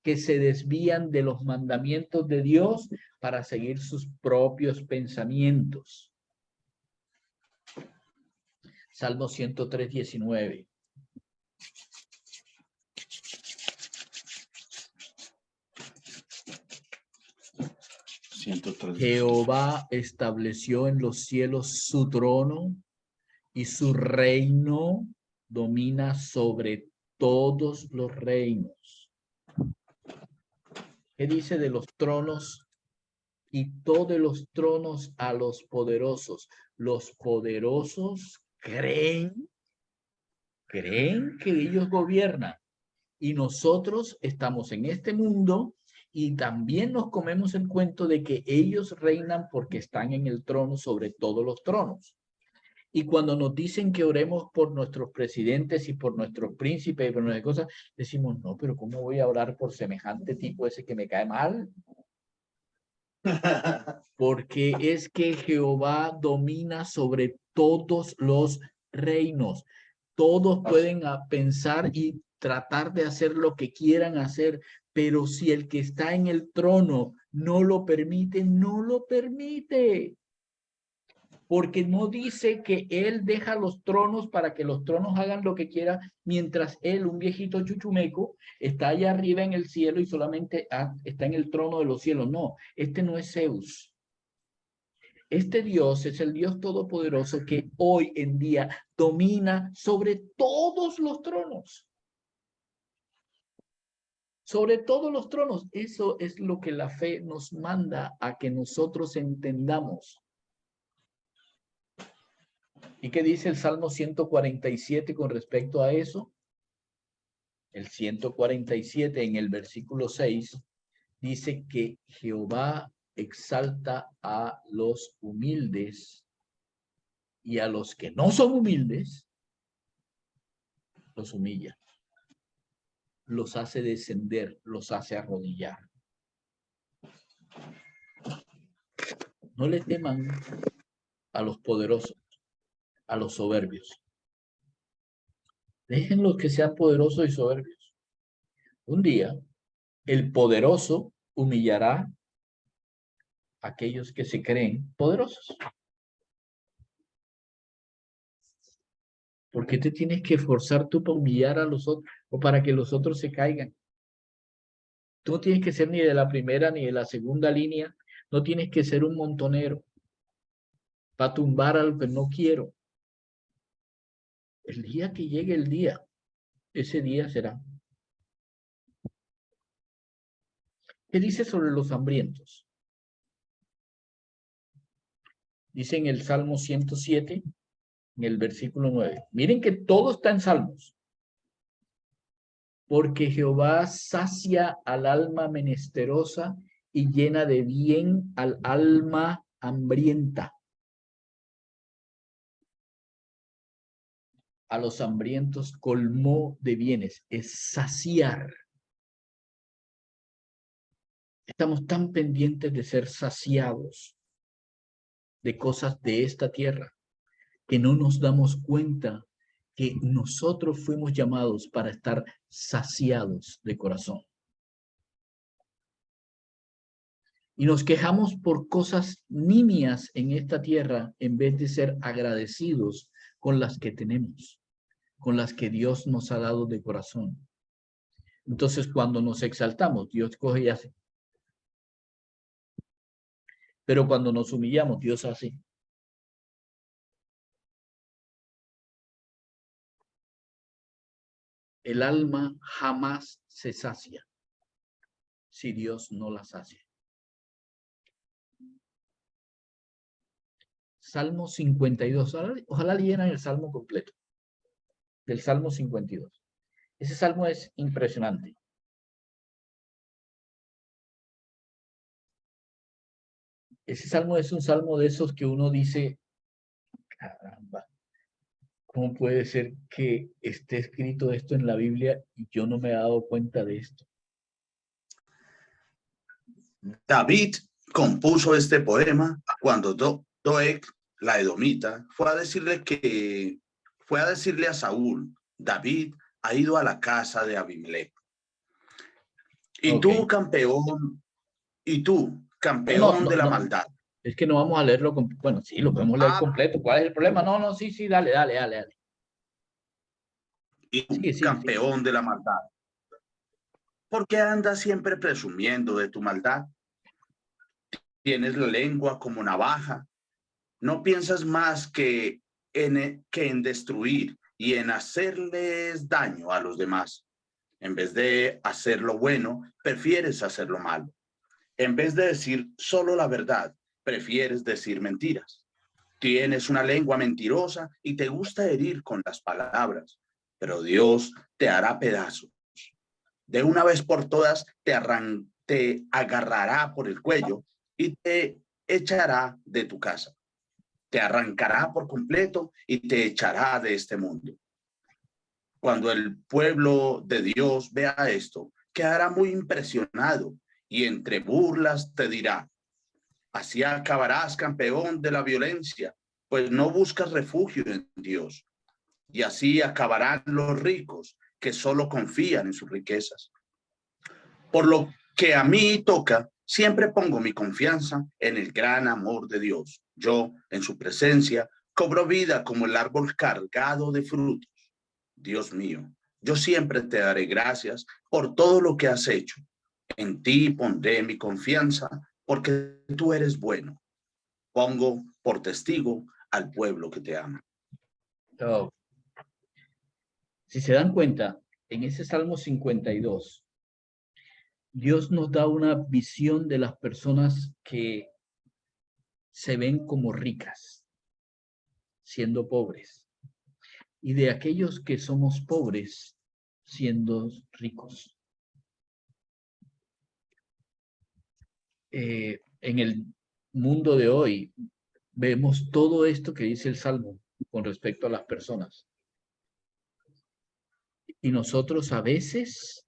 Que se desvían de los mandamientos de Dios para seguir sus propios pensamientos. Salmo 103:19. Jehová estableció en los cielos su trono y su reino domina sobre todos los reinos. ¿Qué dice de los tronos? Y todos los tronos a los poderosos. Los poderosos creen que ellos gobiernan. Y nosotros estamos en este mundo y también nos comemos el cuento de que ellos reinan porque están en el trono sobre todos los tronos. Y cuando nos dicen que oremos por nuestros presidentes y por nuestros príncipes y por nuestras cosas, decimos, no, pero ¿cómo voy a orar por semejante tipo ese que me cae mal? Porque es que Jehová domina sobre todos los reinos. Todos pueden pensar y tratar de hacer lo que quieran hacer, pero si el que está en el trono no lo permite, no lo permite. Porque no dice que él deja los tronos para que los tronos hagan lo que quiera, mientras él, un viejito chuchumeco, está allá arriba en el cielo y solamente está en el trono de los cielos. No, este no es Zeus. Este Dios es el Dios todopoderoso que hoy en día domina sobre todos los tronos. Sobre todos los tronos. Eso es lo que la fe nos manda a que nosotros entendamos. ¿Y qué dice el Salmo 147 con respecto a eso? El 147 en el versículo 6 dice que Jehová exalta a los humildes y a los que no son humildes los humilla. Los hace descender, los hace arrodillar. No le teman a los poderosos, a los soberbios. Déjenlos que sean poderosos y soberbios. Un día, el poderoso humillará a aquellos que se creen poderosos. ¿Por qué te tienes que esforzar tú para humillar a los otros o para que los otros se caigan? Tú no tienes que ser ni de la primera ni de la segunda línea. No tienes que ser un montonero para tumbar al que no quiero. El día que llegue el día, ese día será. ¿Qué dice sobre los hambrientos? Dice en el Salmo 107, en el versículo 9. Miren que todo está en Salmos. Porque Jehová sacia al alma menesterosa y llena de bien al alma hambrienta. A los hambrientos colmó de bienes, es saciar. Estamos tan pendientes de ser saciados de cosas de esta tierra que no nos damos cuenta que nosotros fuimos llamados para estar saciados de corazón. Y nos quejamos por cosas nimias en esta tierra en vez de ser agradecidos con las que tenemos, con las que Dios nos ha dado de corazón. Entonces, cuando nos exaltamos, Dios coge y hace. Pero cuando nos humillamos, Dios hace. El alma jamás se sacia si Dios no la sacia. Salmo 52. Ojalá leyeran el Salmo completo. Del Salmo 52. Ese Salmo es impresionante. Ese Salmo es un Salmo de esos que uno dice, caramba, ¿cómo puede ser que esté escrito esto en la Biblia y yo no me he dado cuenta de esto? David compuso este poema cuando Doeg, la edomita, fue a decirle a Saúl, David ha ido a la casa de Abimelech. Y tú, campeón, de la maldad. Es que no vamos a leerlo, bueno, sí, lo podemos leer completo. ¿Cuál es el problema? No, sí, dale. Y tú, campeón de la maldad. ¿Por qué andas siempre presumiendo de tu maldad? Tienes la lengua como navaja. No piensas más que en destruir y en hacerles daño a los demás. En vez de hacer lo bueno, prefieres hacer lo malo. En vez de decir solo la verdad, prefieres decir mentiras. Tienes una lengua mentirosa y te gusta herir con las palabras, pero Dios te hará pedazos. De una vez por todas te agarrará por el cuello y te echará de tu casa. Te arrancará por completo y te echará de este mundo. Cuando el pueblo de Dios vea esto, quedará muy impresionado y entre burlas te dirá, así acabarás, campeón de la violencia, pues no buscas refugio en Dios. Y así acabarán los ricos que solo confían en sus riquezas. Por lo que a mí toca, siempre pongo mi confianza en el gran amor de Dios. Yo, en su presencia, cobro vida como el árbol cargado de frutos. Dios mío, yo siempre te daré gracias por todo lo que has hecho. En ti pondré mi confianza porque tú eres bueno. Pongo por testigo al pueblo que te ama. Oh. Si se dan cuenta, en ese Salmo 52, Dios nos da una visión de las personas que se ven como ricas, siendo pobres, y de aquellos que somos pobres, siendo ricos. En el mundo de hoy, vemos todo esto que dice el Salmo con respecto a las personas. Y nosotros a veces,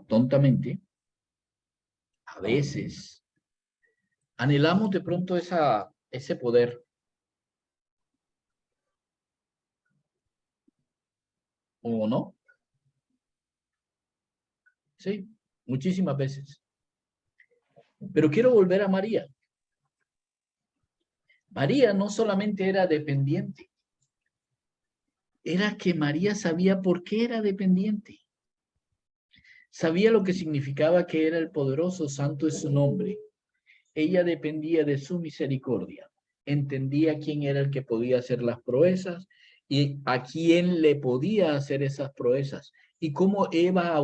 tontamente, a veces, anhelamos de pronto ese poder. ¿O no? Sí, muchísimas veces. Pero quiero volver a María. María no solamente era dependiente, era que María sabía por qué era dependiente. Sabía lo que significaba que era el poderoso, santo es su nombre. Ella dependía de su misericordia. Entendía quién era el que podía hacer las proezas y a quién le podía hacer esas proezas. Y cómo iba a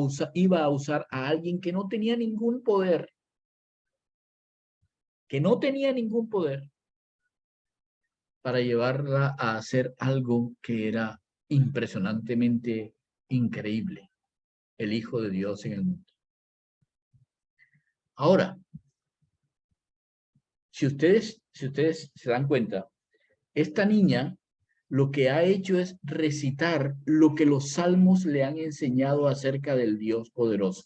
usar a alguien que no tenía ningún poder. Para llevarla a hacer algo que era impresionantemente increíble. El Hijo de Dios en el mundo. Ahora, si ustedes se dan cuenta, esta niña lo que ha hecho es recitar lo que los salmos le han enseñado acerca del Dios poderoso.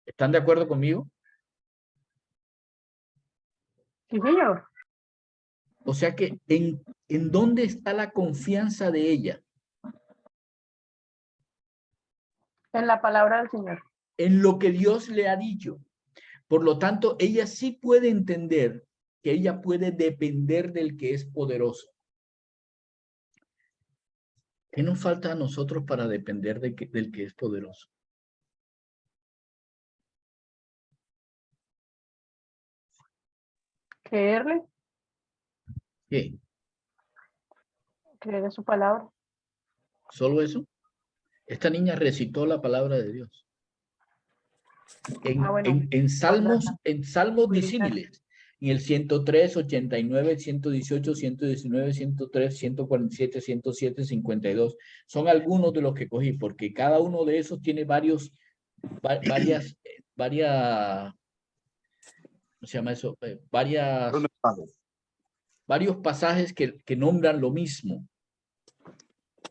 ¿Están de acuerdo conmigo? Sí, señor. O sea que, ¿en dónde está la confianza de ella? En la palabra del Señor. En lo que Dios le ha dicho. Por lo tanto, ella sí puede entender que ella puede depender del que es poderoso. ¿Qué nos falta a nosotros para depender del que es poderoso? Creerle, ¿Qué? creer en su palabra. ¿Solo eso? Esta niña recitó la palabra de Dios. En salmos disímiles, en el 103, 89, 118, 119, 103, 147, 107, 52, son algunos de los que cogí, porque cada uno de esos tiene varias, ¿cómo se llama eso? Varios pasajes que nombran lo mismo.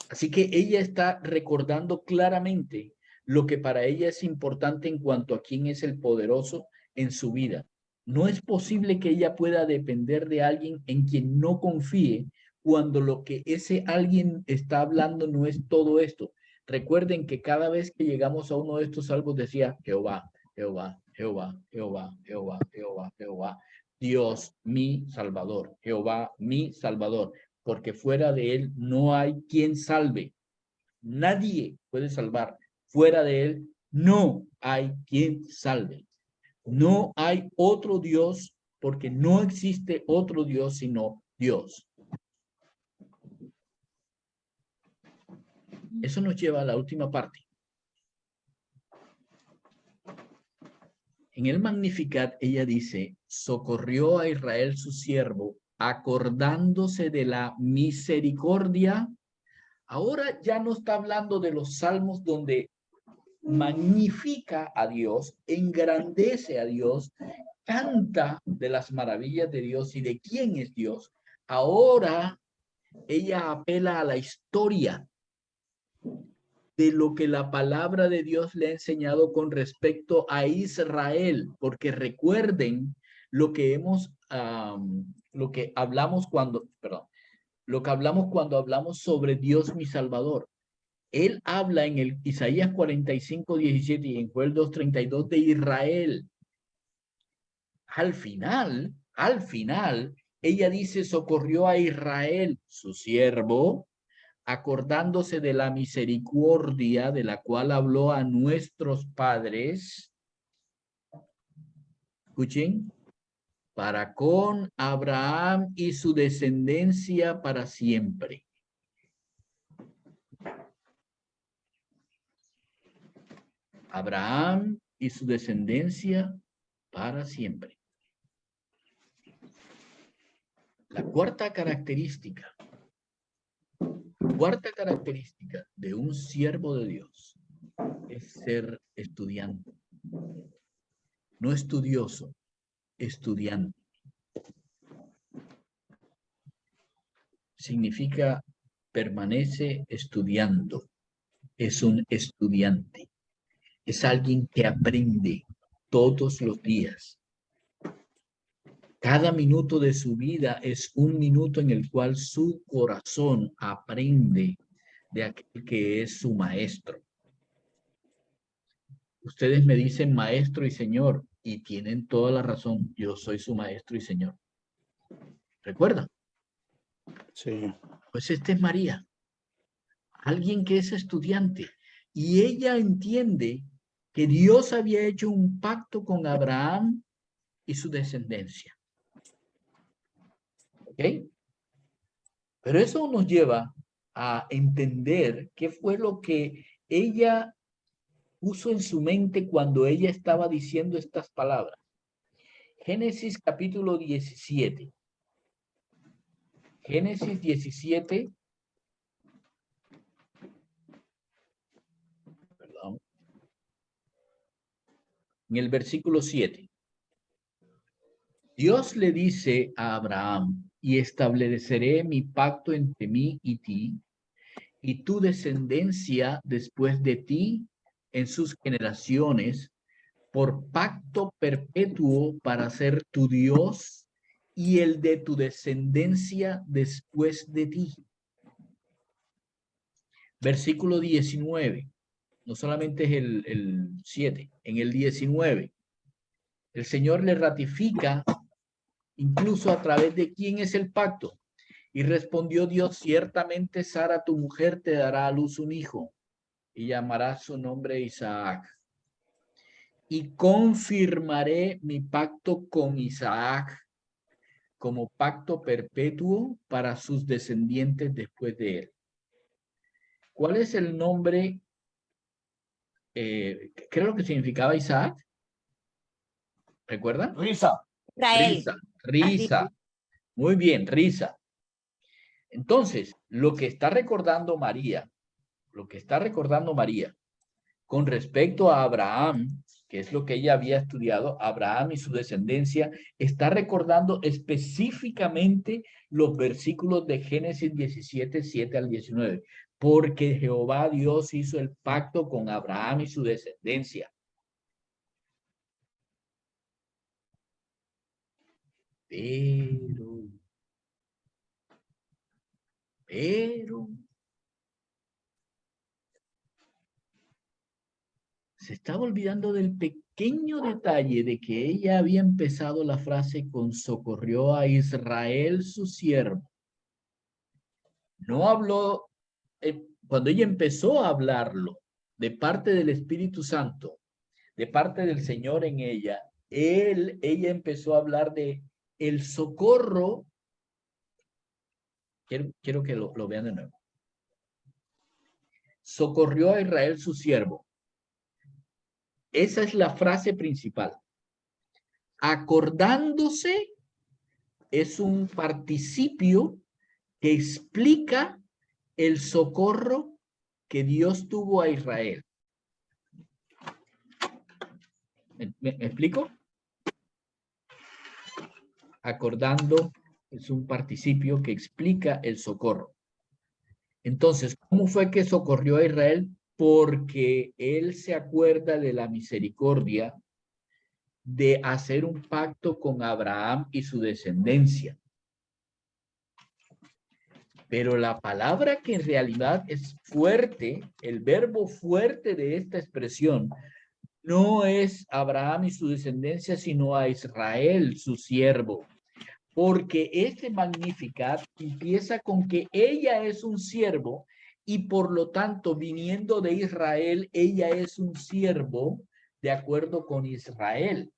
Así que ella está recordando claramente lo que para ella es importante en cuanto a quién es el poderoso en su vida. No es posible que ella pueda depender de alguien en quien no confíe cuando lo que ese alguien está hablando no es todo esto. Recuerden que cada vez que llegamos a uno de estos salmos decía Jehová, Jehová, Jehová, Jehová, Jehová, Jehová, Jehová, Dios mi Salvador, Jehová mi Salvador, porque fuera de él no hay quien salve. Nadie puede salvar. Fuera de él no hay quien salve. No hay otro Dios, porque no existe otro Dios sino Dios. Eso nos lleva a la última parte. En el Magnificat ella dice, socorrió a Israel su siervo, acordándose de la misericordia. Ahora ya no está hablando de los salmos donde magnifica a Dios, engrandece a Dios, canta de las maravillas de Dios y de quién es Dios. Ahora ella apela a la historia de lo que la palabra de Dios le ha enseñado con respecto a Israel, porque recuerden lo que hablamos cuando hablamos sobre Dios mi Salvador. Él habla en el Isaías 45:17 y en Joel 2:32 de Israel. al final, ella dice, socorrió a Israel, su siervo, acordándose de la misericordia de la cual habló a nuestros padres. Escuchen, para con Abraham y su descendencia para siempre. Abraham y su descendencia para siempre. La cuarta característica de un siervo de Dios es ser estudiante. No estudioso, estudiante. Significa permanece estudiando. Es un estudiante. Es alguien que aprende todos los días. Cada minuto de su vida es un minuto en el cual su corazón aprende de aquel que es su maestro. Ustedes me dicen maestro y señor, y tienen toda la razón. Yo soy su maestro y señor. ¿Recuerdan? Sí. Pues esta es María. Alguien que es estudiante. Y ella entiende que Dios había hecho un pacto con Abraham y su descendencia. ¿Ok? Pero eso nos lleva a entender qué fue lo que ella puso en su mente cuando ella estaba diciendo estas palabras. Génesis capítulo 17. Génesis 17. Perdón. En el versículo 7. Dios le dice a Abraham, y estableceré mi pacto entre mí y ti, y tu descendencia después de ti en sus generaciones, por pacto perpetuo para ser tu Dios y el de tu descendencia después de ti. Versículo 19. No solamente es el 7, en el 19. El Señor le ratifica incluso a través de quién es el pacto. Y respondió Dios, ciertamente Sara, tu mujer, te dará a luz un hijo y llamará su nombre Isaac. Y confirmaré mi pacto con Isaac como pacto perpetuo para sus descendientes después de él. ¿Cuál es el nombre? ¿Qué es lo que significaba Isaac? ¿Recuerdan? Risa. Israel. Risa. Muy bien, risa. Entonces, lo que está recordando María con respecto a Abraham, que es lo que ella había estudiado, Abraham y su descendencia, está recordando específicamente los versículos de Génesis 17, 7 al 19, porque Jehová Dios hizo el pacto con Abraham y su descendencia. Pero se estaba olvidando del pequeño detalle de que ella había empezado la frase con socorrió a Israel su siervo. No habló, cuando ella empezó a hablarlo de parte del Espíritu Santo, de parte del Señor en ella, ella empezó a hablar de el socorro. Quiero que lo vean de nuevo. Socorrió a Israel su siervo. Esa es la frase principal. Acordándose es un participio que explica el socorro que Dios tuvo a Israel. ¿Me explico? Acordando es un participio que explica el socorro. Entonces, ¿cómo fue que socorrió a Israel? Porque él se acuerda de la misericordia de hacer un pacto con Abraham y su descendencia. Pero la palabra que en realidad es fuerte, el verbo fuerte de esta expresión, No es Abraham y su descendencia, sino a Israel, su siervo. Porque este Magnificat empieza con que ella es un siervo y por lo tanto, viniendo de Israel, ella es un siervo de acuerdo con Israel.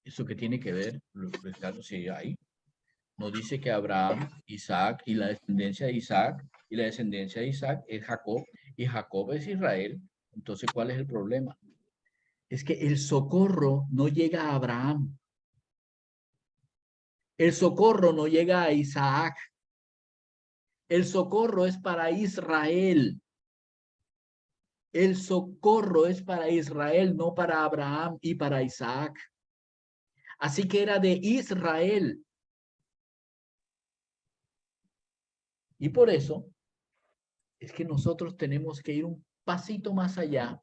¿Eso qué tiene que ver? Si ahí no dice que Abraham, Isaac y la descendencia de Isaac y la descendencia de Isaac es Jacob y Jacob es Israel. Entonces, ¿cuál es el problema? Es que el socorro no llega a Abraham. El socorro no llega a Isaac. El socorro es para Israel. El socorro es para Israel, no para Abraham y para Isaac. Así que era de Israel. Y por eso es que nosotros tenemos que ir un pasito más allá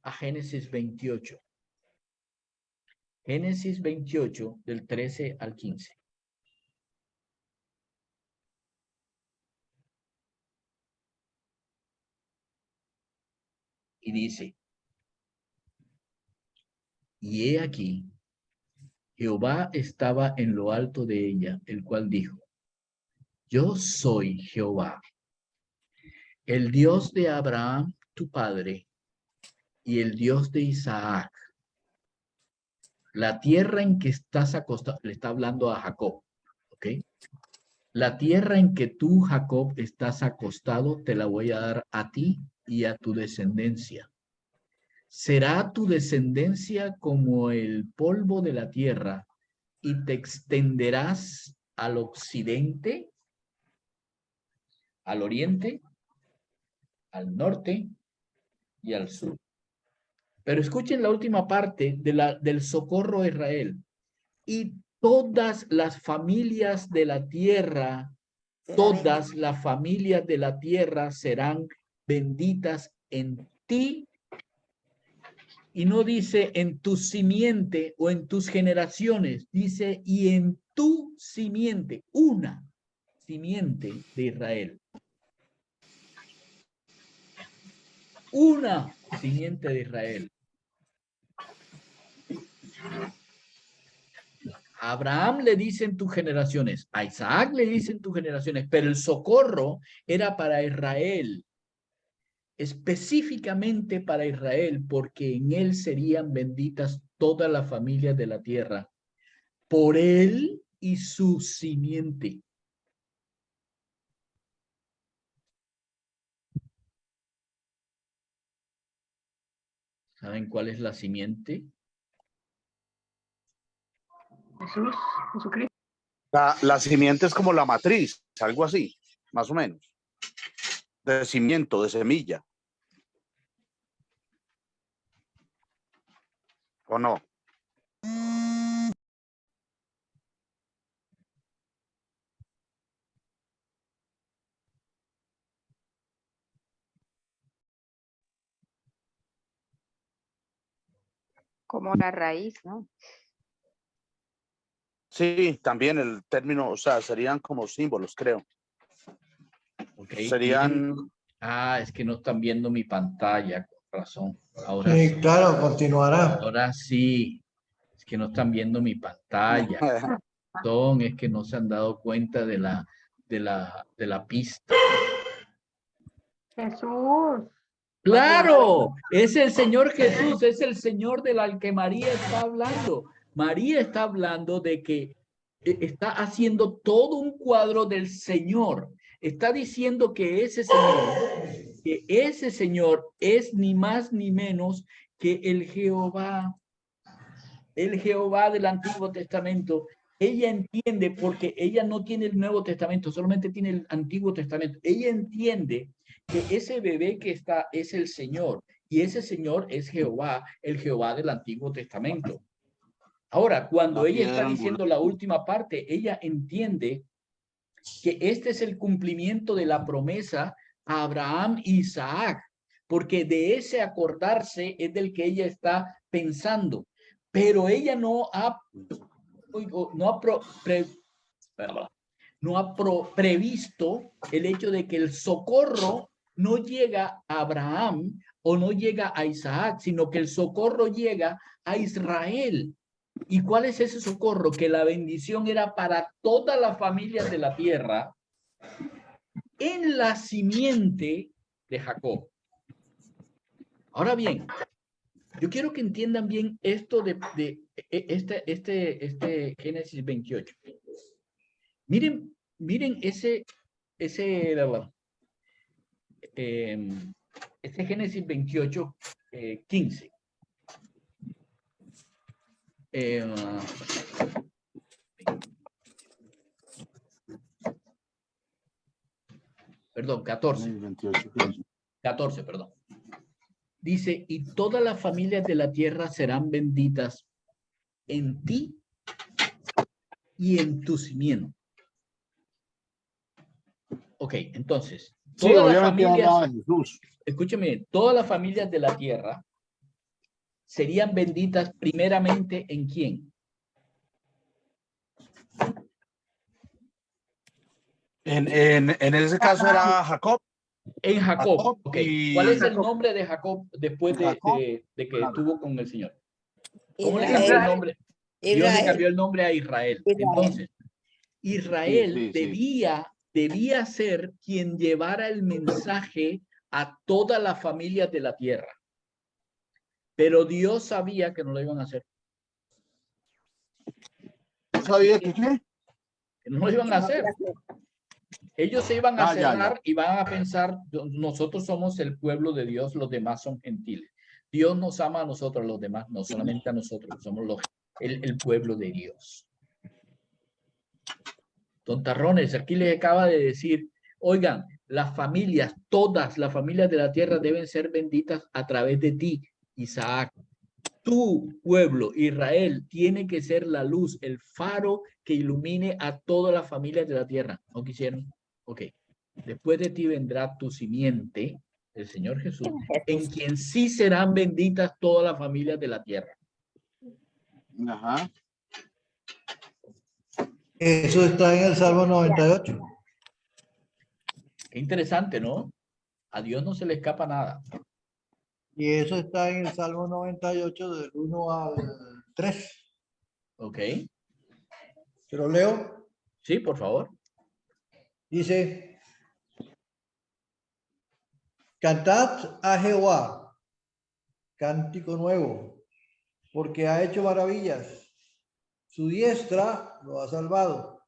a Génesis 28. Génesis 28, del 13 al 15. Y dice, y he aquí, Jehová estaba en lo alto de ella, el cual dijo, yo soy Jehová, el Dios de Abraham, tu padre, y el Dios de Isaac. La tierra en que estás acostado, le está hablando a Jacob, ¿ok? La tierra en que tú, Jacob, estás acostado, te la voy a dar a ti y a tu descendencia. Será tu descendencia como el polvo de la tierra, y te extenderás al occidente, al oriente, al norte y al sur. Pero escuchen la última parte del socorro a Israel. Y todas las familias de la tierra, todas las familias de la tierra serán benditas en ti. Y no dice en tu simiente o en tus generaciones, dice y en tu simiente, una simiente de Israel. Una simiente de Israel. A Abraham le dicen tus generaciones, a Isaac le dicen tus generaciones, pero el socorro era para Israel, específicamente para Israel, porque en él serían benditas todas las familias de la tierra, por él y su simiente. ¿Saben cuál es la simiente? Jesús, Jesucristo. La simiente es como la matriz, algo así, más o menos. De cimiento, de semilla. ¿O no? Como la raíz, ¿no? Sí, también el término, o sea, serían como símbolos, creo. Okay. Serían... Es que no están viendo mi pantalla, con razón. Ahora Sí, sí. claro, continuará. Ahora sí. Es que no están viendo mi pantalla. Es que no se han dado cuenta de la pista. Jesús. ¡Claro! Es el Señor Jesús, es el Señor del que María está hablando. María está hablando de que está haciendo todo un cuadro del Señor. Está diciendo que ese Señor es ni más ni menos que el Jehová del Antiguo Testamento. Ella entiende, porque ella no tiene el Nuevo Testamento, solamente tiene el Antiguo Testamento. Ella entiende que ese bebé que está es el Señor, y ese Señor es Jehová, el Jehová del Antiguo Testamento. Ahora, cuando ella está diciendo la última parte, ella entiende que este es el cumplimiento de la promesa a Abraham e Isaac, porque de ese acordarse es del que ella está pensando. Pero ella no ha previsto el hecho de que el socorro no llega a Abraham o no llega a Isaac, sino que el socorro llega a Israel. ¿Y cuál es ese socorro? Que la bendición era para todas las familias de la tierra en la simiente de Jacob. Ahora bien, yo quiero que entiendan bien esto de este Génesis 28. Miren ese Génesis 28, 15. Perdón, 14. 14, perdón. Dice, y todas las familias de la tierra serán benditas en ti y en tu simiente. Ok, entonces, todas las familias, escúcheme, todas las familias de la tierra serían benditas primeramente ¿en quién? En ese caso era Jacob. En Jacob. Ok. ¿Cuál es el Jacob. nombre de Jacob después de que estuvo con el Señor? ¿Cómo le Israel. cambió el nombre? Dios le Israel. cambió el nombre a Israel. Entonces, Israel Sí. debía ser quien llevara el mensaje a todas las familias de la tierra. Pero Dios sabía que no lo iban a hacer. ¿Sabía que qué? Que no lo iban a hacer. Ellos se iban a cerrar y van a pensar, nosotros somos el pueblo de Dios, los demás son gentiles. Dios nos ama a nosotros, los demás, no solamente a nosotros, somos el pueblo de Dios. Tontarrones, aquí les acaba de decir, oigan, las familias, todas las familias de la tierra deben ser benditas a través de ti, Isaac. Tu pueblo, Israel, tiene que ser la luz, el faro que ilumine a todas las familias de la tierra. ¿No quisieron? Ok. Después de ti vendrá tu simiente, el Señor Jesús, en quien sí serán benditas todas las familias de la tierra. Ajá. Eso está en el Salmo 98. Qué interesante, ¿no? A Dios no se le escapa nada. Y eso está en el Salmo 98 del 1 al 3. Ok. ¿Se lo leo? Sí, por favor. Dice, cantad a Jehová, cántico nuevo, porque ha hecho maravillas. Su diestra lo ha salvado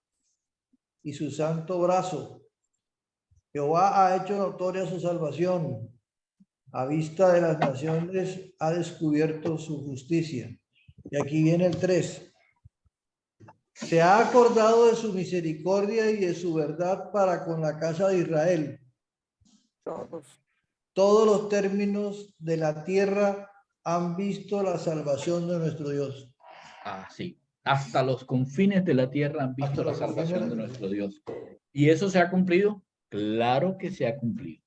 y su santo brazo. Jehová ha hecho notoria su salvación. A vista de las naciones ha descubierto su justicia. Y aquí viene el 3. Se ha acordado de su misericordia y de su verdad para con la casa de Israel. Todos los términos de la tierra han visto la salvación de nuestro Dios. Ah, sí. Hasta los confines de la tierra han visto la salvación de nuestro Dios. ¿Y eso se ha cumplido? Claro que se ha cumplido.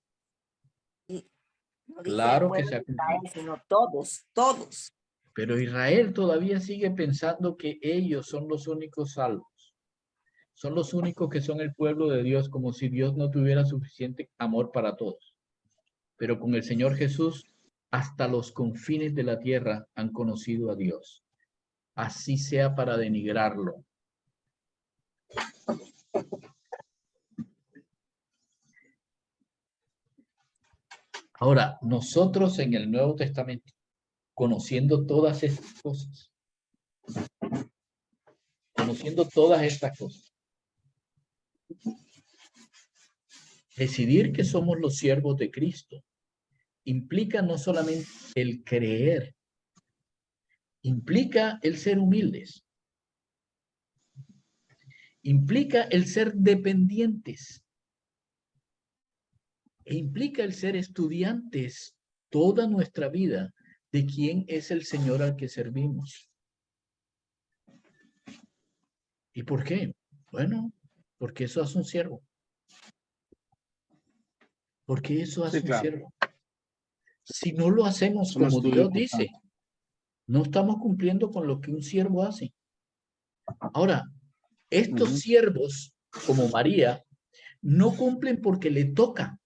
No Claro que se ha cumplido. sino todos. Pero Israel todavía sigue pensando que ellos son los únicos salvos. Son los únicos que son el pueblo de Dios, como si Dios no tuviera suficiente amor para todos. Pero con el Señor Jesús, hasta los confines de la tierra han conocido a Dios. Así sea para denigrarlo. Ahora, nosotros en el Nuevo Testamento, conociendo todas estas cosas, decidir que somos los siervos de Cristo implica no solamente el creer, implica el ser humildes, implica el ser dependientes e implica el ser estudiantes toda nuestra vida de quién es el Señor al que servimos. ¿Y por qué? Bueno, porque eso hace un siervo. Porque eso hace un siervo. Si no lo hacemos como Dios dice, no estamos cumpliendo con lo que un siervo hace. Ahora, estos siervos, como María, no cumplen porque le toca.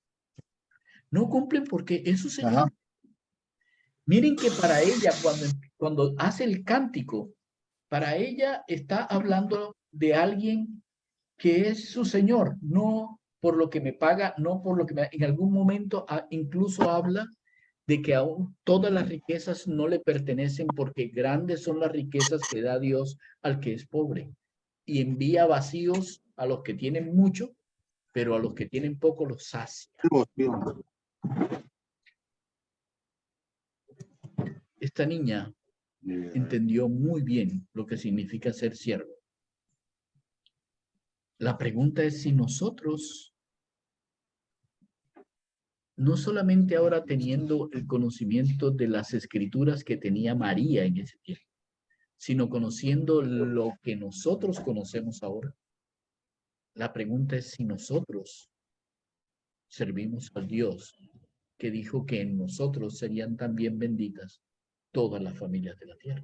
No cumplen porque eso se Ajá. Miren que para ella, cuando hace el cántico, para ella está hablando de alguien que es su Señor, no por lo que me paga, no por lo que en algún momento incluso habla de que aún todas las riquezas no le pertenecen porque grandes son las riquezas que da Dios al que es pobre y envía vacíos a los que tienen mucho, pero a los que tienen poco los sacia. Esta niña entendió muy bien lo que significa ser siervo. La pregunta es si nosotros, no solamente ahora teniendo el conocimiento de las escrituras que tenía María en ese tiempo, sino conociendo lo que nosotros conocemos ahora. La pregunta es si nosotros servimos al Dios que dijo que en nosotros serían también benditas todas las familias de la tierra.